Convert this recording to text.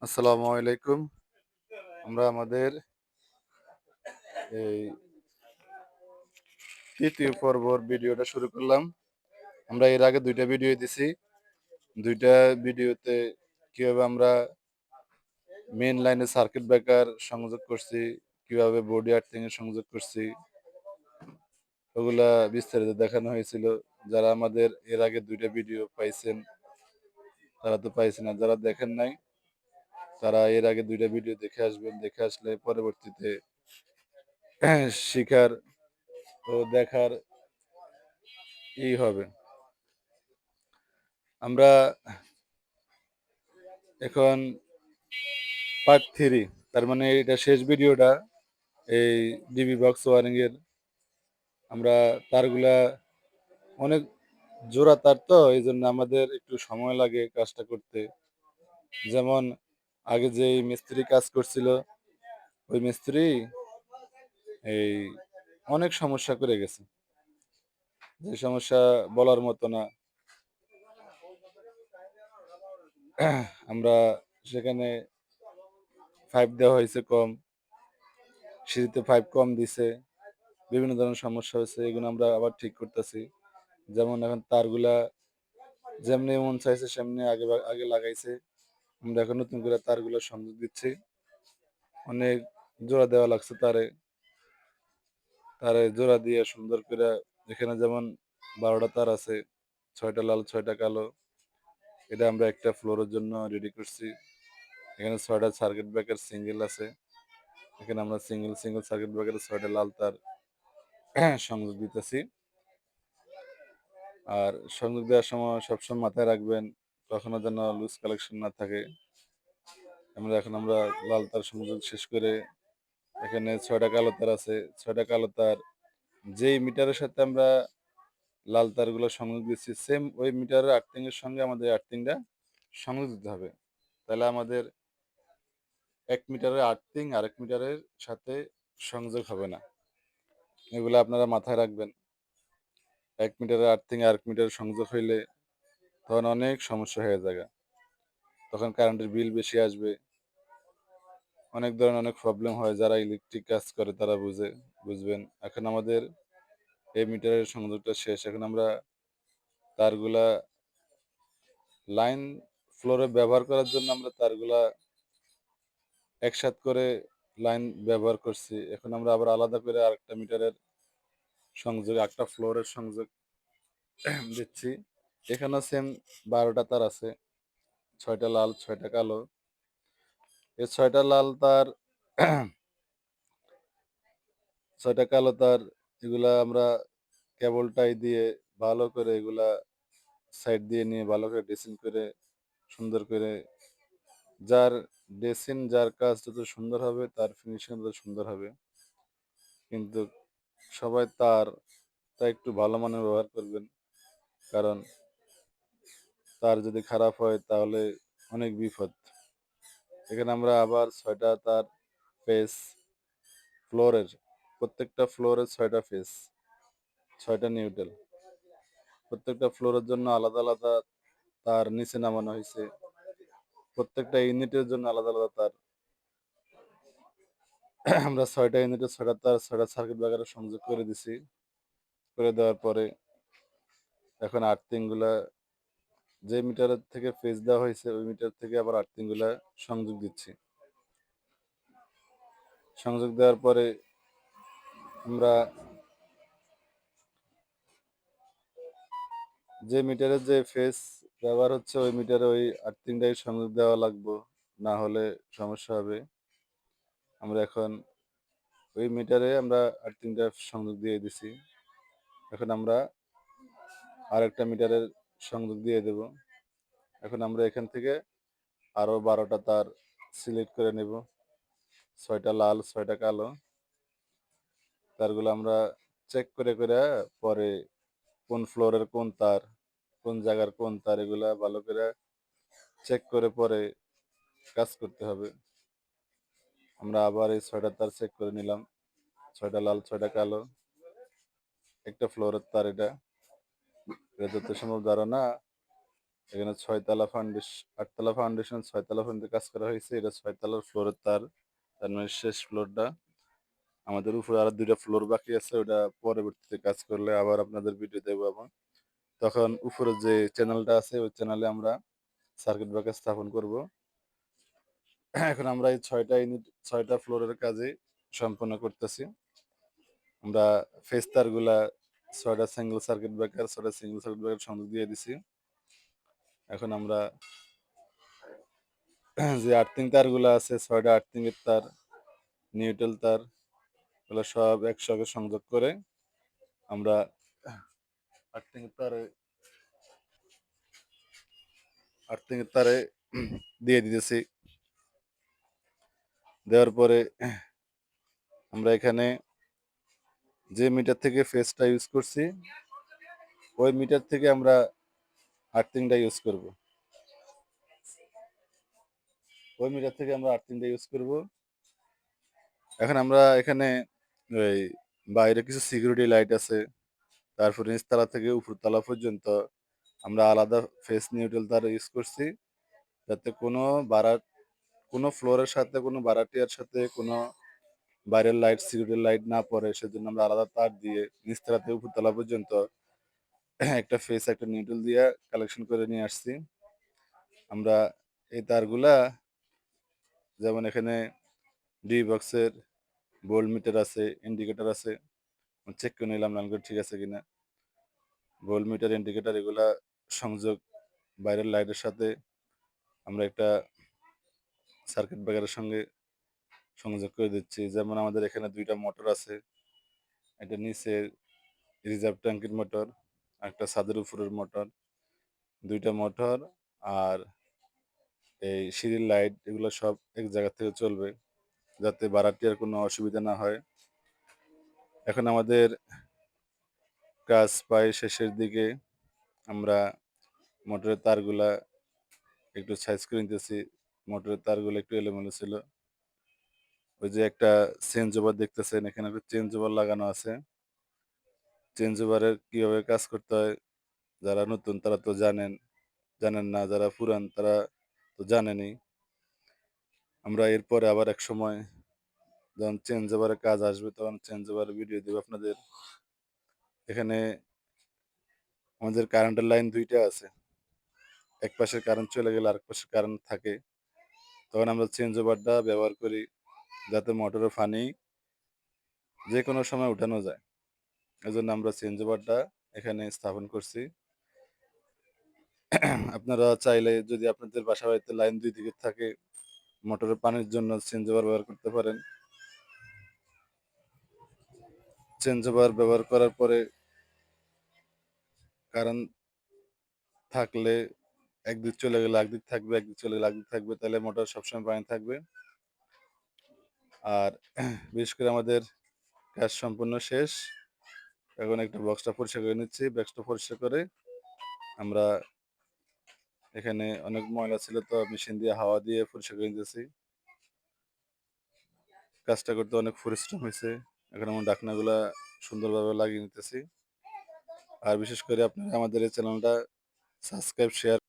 আসসালামু আলাইকুম। আমরা আমাদের এই ৩য় পর্বর ভিডিওটা শুরু করলাম। আমরা এর আগে ২ টা ভিডিও দিছি। ২ টা ভিডিওতে কিভাবে আমরা মেইন লাইনে সার্কিট ব্রেকার সংযোগ করছি, কিভাবে বডি আর্থিং এ সংযোগ করছি, ওগুলা বিস্তারিত দেখানো হয়েছিল। যারা আমাদের এর আগে ২ টা ভিডিও পাইছেন, তারা তো পাইছেন। আর যারা দেখেন নাই, তারা এর আগে ২ টা ভিডিও দেখে আসবেন। দেখে আসলে পরবর্তীতে শিখার ও দেখার হবে। আমরা এখন পার্ট 3, তার মানে এটা শেষ ভিডিওটা এই ডিবি বক্স ওয়ারিং এর। আমরা তারগুলা অনেক জোড়া তার, তো এই জন্য আমাদের একটু সময় লাগে কাজটা করতে। যেমন আগে যে মিস্ত্রি কাজ করছিল, ওই মিস্ত্রি এই অনেক সমস্যা করে গেছে, যে সমস্যা বলার মতো না। আমরা সেখানে পাইপ দেওয়া হয়েছে কম, সিঁড়িতে পাইপ কম দিছে, বিভিন্ন ধরনের সমস্যা হয়েছে, এগুলো আমরা আবার ঠিক করতেছি। যেমন এখন তারগুলা যেমনি মন চাইছে সেমনি আগে লাগাইছে। আমরা এখন নতুন করে তারগুলা সংযোগ দিচ্ছি। অনেক জোড়া দেওয়া লাগছে তারে। তারে জোড়া দিয়ে সুন্দর করে, এখানে যেমন ১২ টা তার আছে, ৬ টা লাল ৬ টা কালো। এটা আমরা একটা ফ্লোরের জন্য রেডি করছি। এখানে ৬ টা সার্কিট ব্রেকার সিঙ্গেল আছে। এখানে আমরা সিঙ্গেল সার্কিট ব্রেকারে ৬ টা লাল তার সংযোগ দিতেছি। আর সংযোগ দেওয়ার সময় সবসময় মাথায় রাখবেন, কখনো যেন লুজ কালেকশন না থাকে। আমরা লাল তার সংযোগ শেষ করে, এখানে ৬ টা কালো তার আছে। ৬ টা কালো তার যেই মিটারের সাথে আমরা লাল তারগুলো সংযোগ দিচ্ছি, সেম ওই মিটারের আর্থিং এর সঙ্গে আমাদের আর্থিং টা সংযোগ দিতে হবে। তাহলে আমাদের ১ মিটারের আর্থিং আরেক মিটারের সাথে সংযোগ হবে না। এগুলো আপনারা মাথায় রাখবেন। ১ মিটারের আর্থিং আরেক মিটারের সংযোগ হইলে তখন অনেক সমস্যা হয়ে যাবে। তখন কারেন্টের বিল বেশি আসবে। অনেক ধরনের অনেক প্রবলেম হয়। যারা ইলেকট্রিক কাজ করে তারা বুঝবেন। এখন আমাদের এই মিটারের সংযোগটা শেষ। এখন আমরা তারগুলা লাইন ফ্লোরে ব্যবহার করার জন্য আমরা তারগুলা একসাথ করে লাইন ব্যবহার করছি। এখন আমরা আবার আলাদা করে আরেকটা মিটারের সংযোগ, আরেকটা ফ্লোরের সংযোগ দিচ্ছি। এখানেও সেম ১২ টা তার আছে। ৬ টা লাল, ৬ টা কালো। এই ৬ টা লাল তার, ৬ টা কালো তার, এগুলা আমরা কেবল টাই দিয়ে ভালো করে এগুলা সাইড দিয়ে নিয়ে ভালো করে ড্রেসিং করে, সুন্দর করে, যার যার কাজ যত সুন্দর হবে তার ফিনিশিং তত সুন্দর হবে। কিন্তু সবাই তারটা একটু ভালো মানের ব্যবহার করবেন। কারণ তার যদি খারাপ হয় তাহলে অনেক বিপদ। এখানে আমরা আবার ৬ টা তার ফেস ফ্লোরের, প্রত্যেকটা ফ্লোরে ৬ টা ফেস, ৬ টা নিউট্রাল। প্রত্যেকটা ফ্লোরের জন্য আলাদা তার নিচে নামানো হইছে। প্রত্যেকটা ইউনিটের জন্য আলাদা তার। আমরা ৬ টা ইউনিটের ৬ টা তার, ৬ টা সার্কিট ব্রেকারে সংযোগ করে দিছি। করে দেওয়ার পরে এখন আর্থিং গুলা যে মিটারের থেকে ফেজ দেওয়া হয়েছে, ওই মিটার থেকে আবার আর্থিং গুলা সংযোগ দিচ্ছি। সংযোগ দেওয়ার পরে আমরা যে মিটারের যে ফেজ ব্যবহার হচ্ছে, ওই মিটারে ওই আর্থিংটাই সংযোগ দেওয়া লাগবে। না হলে সমস্যা হবে। আমরা এখন ওই মিটারে আমরা আর্থিংটা সংযোগ দিয়ে দিছি। এখন আমরা আরেকটা মিটারের সংযোগ দিয়ে দেব। এখন আমরা এখান থেকে আরো ১২ টা তার সিলেক্ট করে নেব। ৬ টা লাল, ৬ টা কালো। তারগুলো আমরা চেক করে পরে কোন ফ্লোরের কোন তার, কোন জায়গার কোন তার, এগুলা ভালো করে চেক করে পরে কাজ করতে হবে। আমরা আবার এই ৬ টা তার চেক করে নিলাম। ৬ টা লাল, ৬ টা কালো। একটা ফ্লোরের তার এটা। এটা যত সম্ভব ধারণা এখানে ৬ তলা ৮ তলা ফাউন্ডেশন ৬ তলা পর্যন্ত কাজ করা হয়েছে। এটা ৬ তলার ফ্লোরের তার। তার মানে শেষ ফ্লোরটা। আমাদের উপরে আরো ২ টা ফ্লোর বাকি আছে। ওটা পরবর্তীতে কাজ করলে আবার আপনাদের ভিডিও দেবো আমি। তখন উপরে যে চ্যানেলটা আছে ওই চ্যানেলে আমরা সার্কিট ব্রেকার স্থাপন করব। এখন আমরা এই ৬ টা ইউনিট ৬ টা ফ্লোরের কাজই সম্পন্ন করতেছি। আমরা ফেজ তারগুলা ৬ টা সিঙ্গেল সার্কিট ব্রেকার ৬ টা সিঙ্গেল সার্কিট ব্রেকার সংযোগ দিয়ে দিছি। এখন আমরা যে আর্থিং তারগুলা আছে ৬ টা আর্থিং এর তার, নিউট্রাল তার এগুলো সব একসঙ্গে সংযোগ করে আমরা আর্থিং এর তারে আর্থিং এর তারে দিয়ে দিতেছি। দেওয়ার পরে আমরা এখানে যে মিটার থেকে ফেজটা ইউজ করছি ওই মিটার থেকে আমরা আর্থিংটা ইউজ করব। ওই মিটার থেকে আমরা আর্থিংটা ইউজ করব। এখন আমরা এখানে ওই বাইরে কিছু সিকিউরিটি লাইট আছে। তারপর নিচতলা থেকে উপরতলা পর্যন্ত আমরা আলাদা ফেস নিউট্রাল তার ইউজ করছি। যাতে কোনো ফ্লোরের সাথে কোনো ভাড়াটিয়ার সাথে কোনো বাইরের লাইট সিকিউরিটি লাইট না পড়ে সেজন্য আমরা আলাদা তার দিয়ে নিচতলা থেকে উপরতলা পর্যন্ত একটা ফেস একটা নিউট্রাল দিয়ে কালেকশন করে নিয়ে আসছি। আমরা এই তারগুলা যেমন এখানে ডি বক্সের ভোল্ট মিটার আছে, ইন্ডিকেটর আছে। চেক করে নিলাম রান করে ঠিক আছে কিনা। ভোল্ট মিটার, ইন্ডিকেটর এগুলা সংযোগ বাইরের লাইটের সাথে আমরা একটা সার্কিট ব্রেকারের সঙ্গে সংযোগ করে দিচ্ছি। যেমন আমাদের এখানে ২ টা মোটর আছে। একটা নিচে রিজার্ভ ট্যাঙ্কির মোটর, আরেকটা ছাদের উপরের মোটর। ২ টা মোটর আর এই সিঁড়ির লাইট এগুলো সব এক জায়গা থেকে চলবে। যাতে ভাড়াটিয়ার কোনো অসুবিধা না হয়। এখন আমাদের কাজ প্রায় শেষের দিকে। আমরা মোটরের তারগুলা একটু সাইজ করে নিতেছি। মোটরের তারগুলো একটু এলোমেলো ছিল। ওই যে একটা চেঞ্জ ওভার দেখতেছেন এখানে একটা চেঞ্জ ওভার লাগানো আছে। চেঞ্জ ওভারের কিভাবে কাজ করতে হয় যারা নতুন তারা তো জানেন না। যারা পুরান তারা তো জানেনই। আমরা এরপরে আবার একসময় যখন চেঞ্জ ওভারের কাজ আসবে তখন চেঞ্জ ওভারের ভিডিও দিব আপনাদের। এখানে আমাদের কারেন্টের লাইন ২ টা আছে। এক পাশের কারেন্ট চলে গেলে আরেক পাশের কারেন্ট থাকে। তখন আমরা চেঞ্জ ওভারটা ব্যবহার করি যাতে মোটরের পানি যেকোনো সময় উঠানো যায়। এজন্য আমরা চেঞ্জ ওভারটা এখানে স্থাপন করছি। আপনারা চাইলে যদি আপনাদের বাসা-বাড়িতে লাইন ২ দিকে থাকে, মোটরের পানির জন্য চেঞ্জ ওভার ব্যবহার করতে পারেন। চেঞ্জ ওভার ব্যবহার করার পরে কারেন্ট থাকলে একদিক চলে গেলে আরেকদিক থাকবে, একদিক চলে গেলে আরেকদিক থাকবে। তাহলে মোটর সবসময় পানি থাকবে। আর বিশেষ করে আমাদের কাজ সম্পূর্ণ শেষ। এখন একটা বক্সটা পরিষ্কার করে নিচ্ছি। বক্সটা পরিষ্কার করে আমরা এখানে অনেক ময়লা ছিল তো মেশিন দিয়ে হাওয়া দিয়ে পরিষ্কার করে নিতেছি। কাজটা করতে অনেক পরিশ্রম হইছে। এখন আমার ঢাকনাগুলা সুন্দরভাবে লাগিয়ে নিতেছি। আর বিশেষ করে আপনারা আমাদের এই চ্যানেলটা সাবস্ক্রাইব, শেয়ার